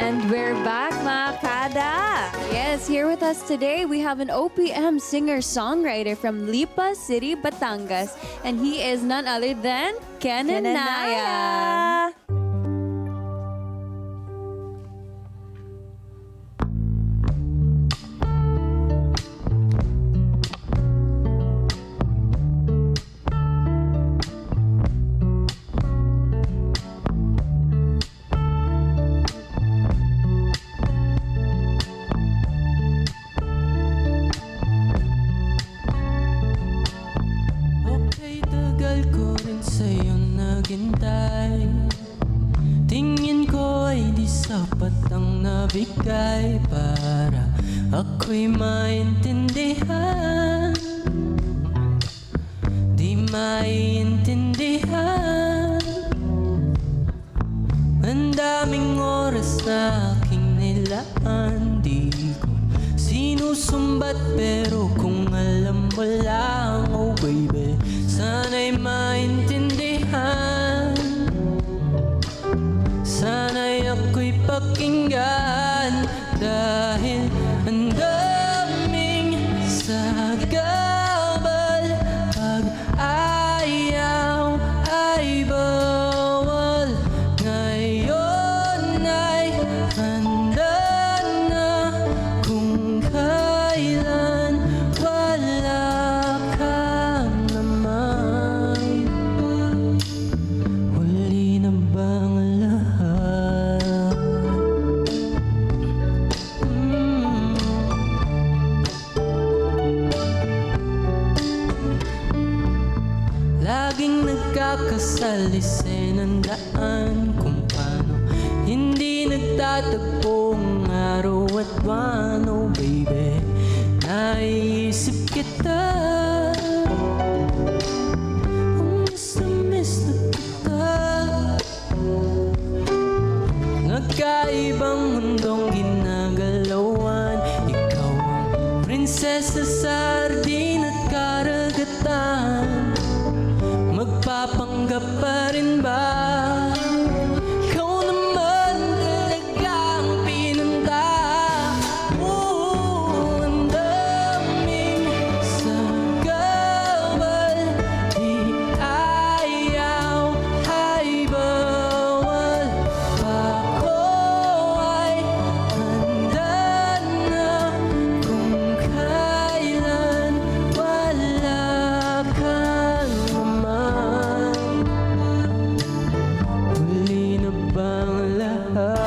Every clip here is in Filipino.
And we're back, mga kada! Yes, here with us today, we have an OPM singer-songwriter from Lipa City, Batangas. And he is none other than Kenanaya. Tingin ko ay di sapat ang nabigay para ako'y maintindihan. Di maintindihan. Ang daming oras na aking nilaan, di ko sinusumbat, pero kung alam mo lang, oh baby, sana'y maintindihan. Sana'y ako'y pakinggan, dahil ang daming sagabal. Pag-ayaw ay bawal. Ngayon ay handa na kung kailan wala ka naman. Huli na bang laging nagkakasalisi ng daan, kung paano hindi nagtatagpo ang araw at buwan. Oh baby, naiisip kita, miss na kita. Nagkaibang mundong ginagalawan, ikaw ang prinsesa sa hardin at karagatan. Magpapanggap pa rin ba? Ikaw naman talaga ang pinunta. Ang daming sagabal. Di ayaw ay bawal. Ako ay handa na kung kailan wala ka naman. Huli na bang lahat?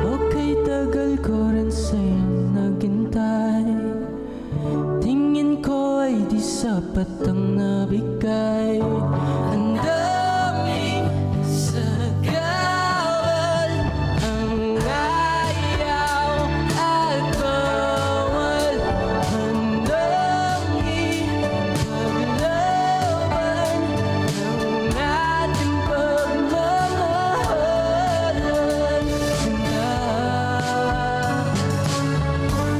Okay, tagal ko rin sa'yo naghintay. Tingin ko ay di sapat ang nabigay. Ang daming sagabal. Ang ayaw at bawal. Handang ipaglaban ng ating pagmamahalan.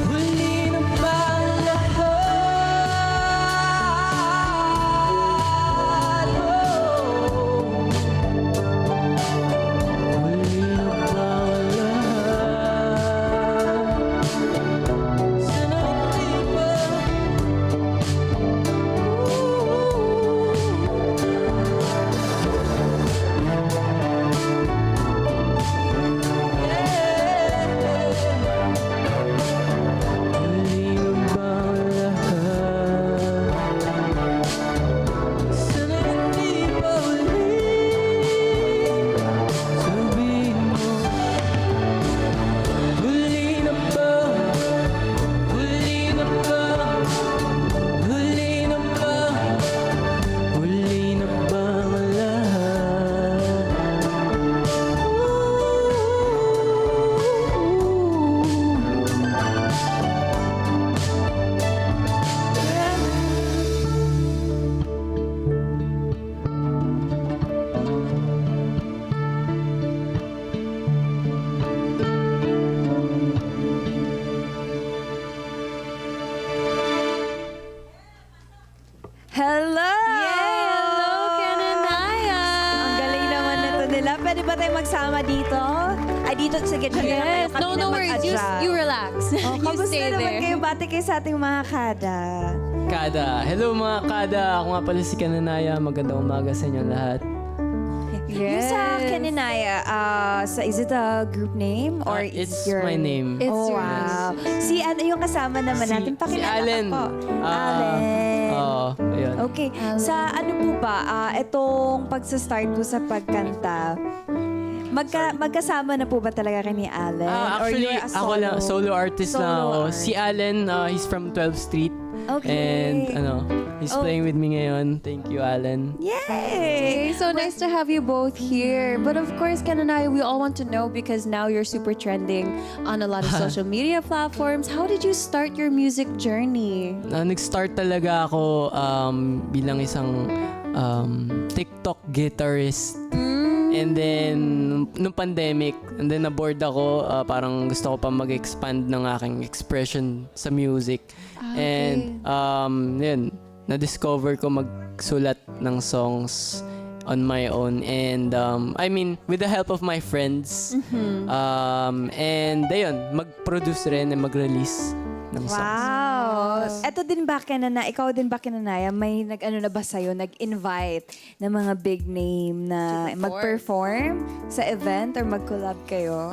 Huli na ba ang lahat? ba tayo magsama dito? Ay, dito, sige, dyan na lang kayo. Yes. Kami No, na no worries. You relax. Oh, You kamusta stay naman there. kayo? Bati kayo sa ating mga kada. Kada. Hello mga kada. Ako nga pala si Kananaya. Magandang umaga sa inyo lahat. Yung sa Kaninaya, is it a group name? Or It's your... my name. It's Oh, yours. wow. Si ano yung kasama naman natin? Si Pakilala Allen. ka po. Ah, Allen. Oo, ayun. Okay. Sa ano po ba, itong pagsa-start po sa pagkanta, magkasama na po ba talaga kay ni Allen? Or Actually, you're a ako lang, solo artist lang Solo ako. art. Si Allen, he's from 12th Street. Okay. And he's playing with me ngayon. Thank you, Allen. Yay! Okay, so nice to have you both here. But of course, Ken and I, we all want to know because now you're super trending on a lot of social media platforms. How did you start your music journey? Nag-start talaga ako bilang isang TikTok guitarist. And then, nung pandemic, and then na-bored ako, parang gusto ko pa mag-expand ng aking expression sa music. And, yun, na-discover ko magsulat ng songs on my own. And, I mean, with the help of my friends. And, ayun, mag-produce rin and mag-release ng songs. Wow! Eto din ba, ikaw din ba, Kananaya, may nag-ano na ba sa'yo, nag-invite ng mga big name na mag-perform sa event or mag-collab kayo?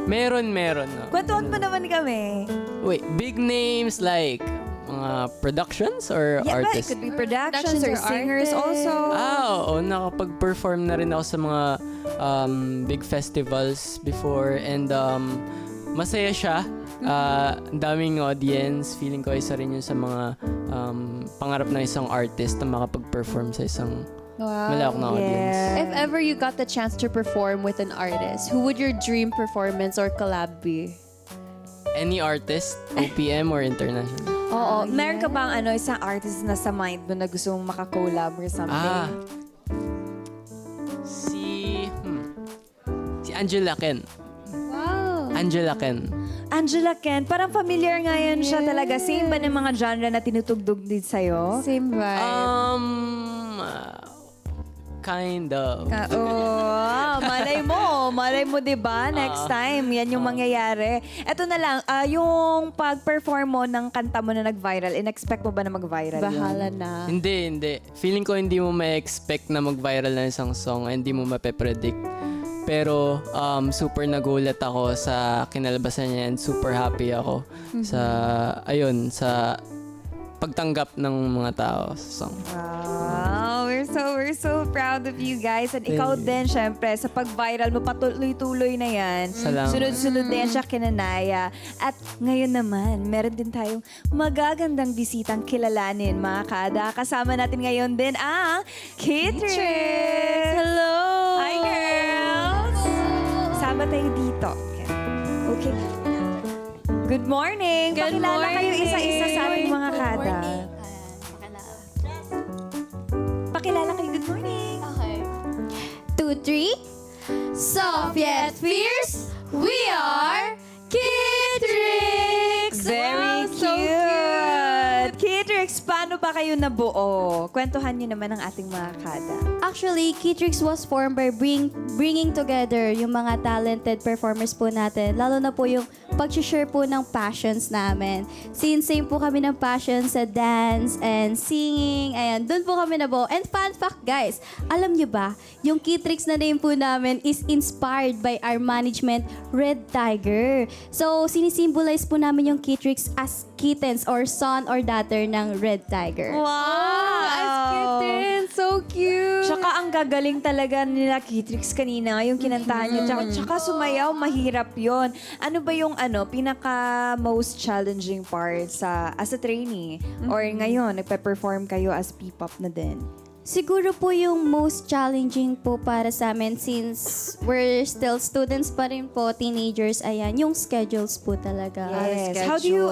Meron. No? Kwentuhan mo naman kami. Wait, big names like mga productions or Yeah, but it artists? could be productions Productions or or singers artists. also. Oo, nakapag-perform na rin ako sa mga big festivals before and masaya siya. Ang daming audience. Feeling ko isa rin yun sa mga pangarap ng isang artist na makapag-perform sa isang malawak na audience. If ever you got the chance to perform with an artist, who would your dream performance or collab be? Any artist, OPM or international? Oo. Meron ka bang isang artist na sa mind mo na gusto mong makakollab or something? Si Angela Ken. Wow. Angela Ken. Angela Ken, parang familiar nga yan siya talaga. Same ba ng mga genre na tinutugtog din sa'yo? Same vibe. Kind of. Malay mo 'di ba? Next time, yan yung mangyayari. Eto na lang, yung pag-perform mo ng kanta mo na nag-viral, in-expect mo ba na mag-viral yun? Bahala na. Hindi. Feeling ko hindi mo ma-expect na mag-viral na isang song. Hindi mo mape-predict. Pero super nagulat ako sa kinalabasan niya and super happy ako sa pagtanggap ng mga tao sa song. Wow, we're so proud of you guys. And ikaw din, syempre, sa pag-viral mo, patuloy-tuloy na yan. Salamat. Sunod-sunod din siya, Kananaya. At ngayon naman, meron din tayong magagandang bisitang kilalanin, mga kada. Kasama natin ngayon din ang K-Trix! Hello! Hi, girls! Sama tayo dito. Okay. Good morning! Good Pakilala kayo morning. isa-isa sa ating mga kada. Pakilala kayo. Good morning! Okay. 2, 3. Soft yet fierce, we are K-Trix! Very Wow, so cute! K-Trix, paano ba kayo nabuo? Kwentuhan niyo naman ang ating mga kada. Actually, K-Trix was formed by bringing together yung mga talented performers po natin. Lalo na po yung pag-share po ng passions namin. Since same po kami ng passion sa dance and singing. Ayan, doon po kami nabuo. And fun fact guys, alam nyo ba, yung K-Trix na name po namin is inspired by our management, Red Tiger. So, sinisimbolize po namin yung K-Trix as kittens or son or daughter ng Red Tiger. Wow! As kitten, so cute. Tsaka ang gagaling talaga nila K-Trix kanina, yung kinantahan niyo. Tsaka sumayaw, mahirap yon. Ano ba yung pinaka most challenging part as a trainee? Or ngayon, nagpe-perform kayo as P-pop na din? Siguro po yung most challenging po para sa amin since we're still students pa rin po, teenagers, ayan, yung schedules po talaga. Yes. How do you,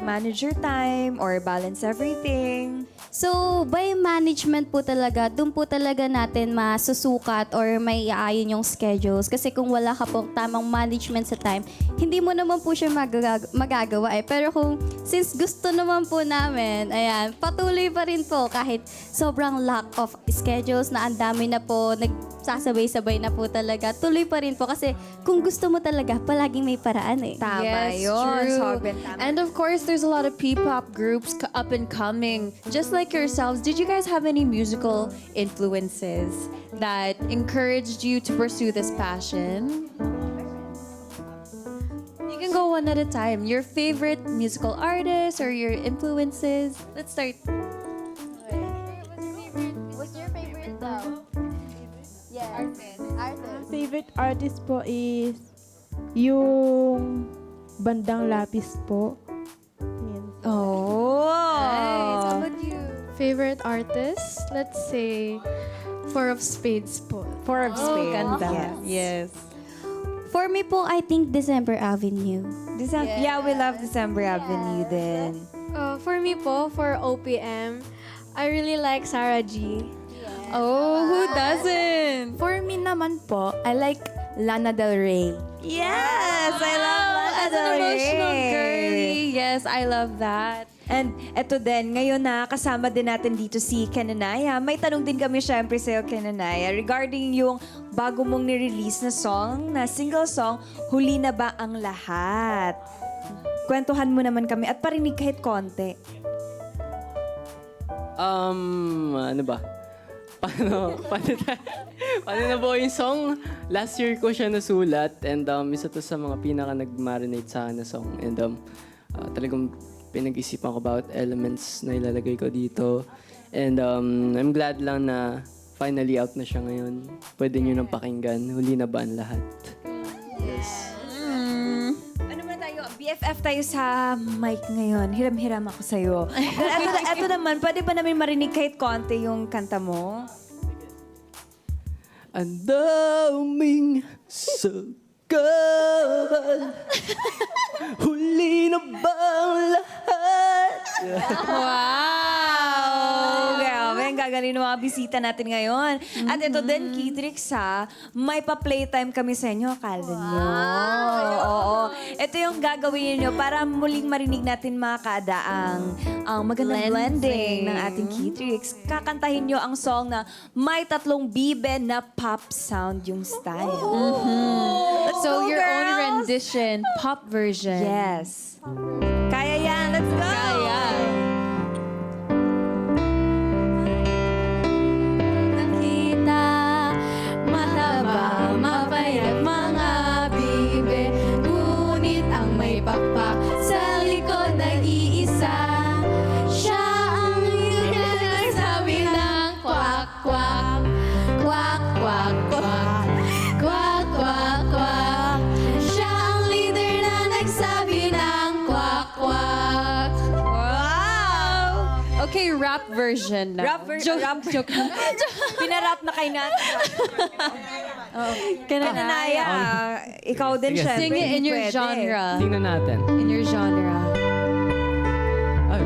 manage your time or balance everything? So, by management po talaga, doon po talaga natin masusukat or may aayon yung schedules. Kasi kung wala ka pong tamang management sa time, hindi mo naman po siya magagawa eh. Pero since gusto naman po namin, ayan, patuloy pa rin po kahit sobrang lack of schedules na ang dami na po sasabay-sabay na po talaga. Tuloy pa rin po kasi kung gusto mo talaga, palaging may paraan eh. Tama Yes, yun. true. Sobrang tama. And of course, there's a lot of P-pop groups up and coming. Just like yourselves, did you guys have any musical influences that encouraged you to pursue this passion? You can go one at a time. Your favorite musical artists or your influences? Let's start. What's your favorite daw? Yes. Artist. Favorite artist po is yung Bandang Lapis po. Yan. Oh! Nice. How about you? Favorite artist? Let's say Four of Spades po. Four of Spades. Ganda. Yes. Yes. For me po, I think December Avenue. Yeah, we love December Avenue din. For me po, for OPM, I really like Sarah G. Oh, who doesn't? For me naman po, I like Lana Del Rey. Yes! I love Lana As an Del Rey. emotional girly. Yes, I love that. And eto din, ngayon na kasama din natin dito si Kananaya. May tanong din kami syempre sa'yo, Kananaya, regarding yung bago mong nirelease na song, na single song, Huli na ba ang lahat? Kwentuhan mo naman kami at parinig kahit konti. Ano ba? Paano na po yung song? Last year ko siya nasulat and isa to sa mga pinaka nag-marinate sa akin na song. And talagang pinag-isipan ko about elements na ilalagay ko dito. And I'm glad lang na finally out na siya ngayon. Pwede nyo nang pakinggan. Huli na ba ang lahat? Ano man tayo, BFF tayo sa mic ngayon. Hiram-hiram ako sa'yo. Eto naman, pwede ba namin marinig kahit konti yung kanta mo? Ang daming sagal. Huli na ba ang lahat? Wow! Grabe, ang gagaling ng mga bisita natin ngayon. At ito din, Kitrix ha, may pa-playtime kami sa inyo, akala nyo. Oo. Ito yung gagawin niyo para muling marinig natin mga kada ang magandang blending ng ating Kitrix. Kakantahin nyo ang song na may 3 bibe na pop sound yung style. Let's So go, your own girls! rendition, pop version. Yes. Kaya yan, let's go! Kaya. Nakita, mataba, mapayat mga bibe. Ngunit ang may pakpak sa likod ng iisa. Siya ang nagsabi ng kwak, kwak. Kwak, kwak, kwak. Kwak, kwak, kwak. Siya ang leader na nagsabi ng kwak, kwak. Wow! Okay, rap version na. Rap version. Joke. Pinarap na kay natin. Kananaya, ikaw din Sige. syempre. Sing it in your Pwede. genre. Tingnan natin. In your genre. Ay.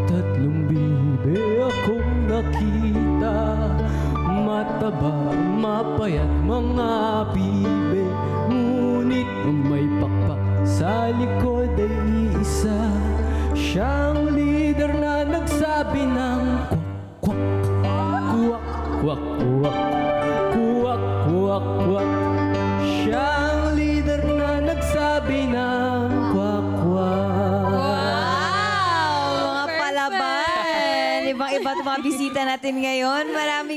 3 bibe akong nakita, mataba, mapayat mga bibe. Ngunit ang may pakpak sa likod ay iisa. Siyang leader na nagsabi ng kwak, kwak, kwak, kwak, kwak, kwak, kwak. Siyang leader na nagsabi ng kwak, kwak. Wow! Mga palaban! Ibang-iba itong mga bisita natin ngayon.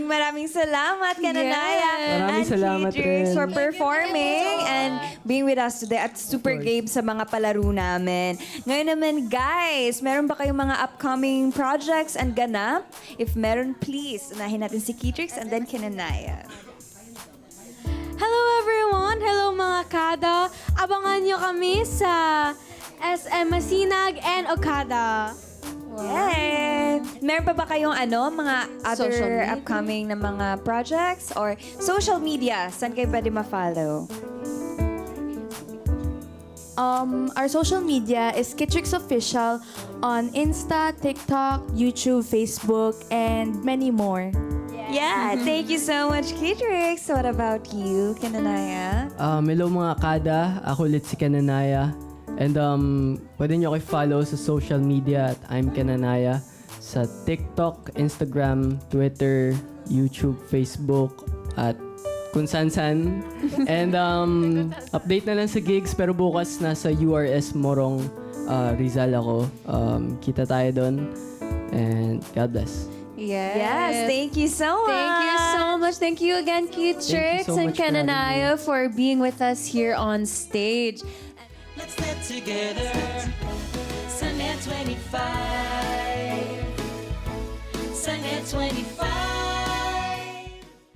Maraming salamat, Kananaya. Maraming and salamat Kitrix rin. for performing and being with us today at super game sa mga palaro namin. Ngayon naman, guys, meron ba kayong mga upcoming projects and ganap? If meron, please, unahin natin si Kitrix and then Kananaya. Hello everyone! Hello mga kada! Abangan nyo kami sa SM Masinag and Okada. Yay! Meron pa ba kayong mga other Social media? upcoming na mga projects or social media? Saan kayo pwede ma-follow? Our social media is Kitrix Official on Insta, TikTok, YouTube, Facebook, and many more. Yeah, thank you so much, Kitrix. What about you, Kananaya? Hello mga kada, ako ulit si Kananaya. And pwede nyo ako i-follow sa social media at I'm Kananaya. sa TikTok, Instagram, Twitter, YouTube, Facebook, at kung san-san. And update na lang sa gigs, pero bukas nasa URS Morong Rizal ako. Kita tayo doon. And God bless. Yes, thank you so much. Thank you so much. Thank you again, Kitrix so and much for having Kananaya, for being with us here on stage. Let's get together. Sunday 25. Sunday 25.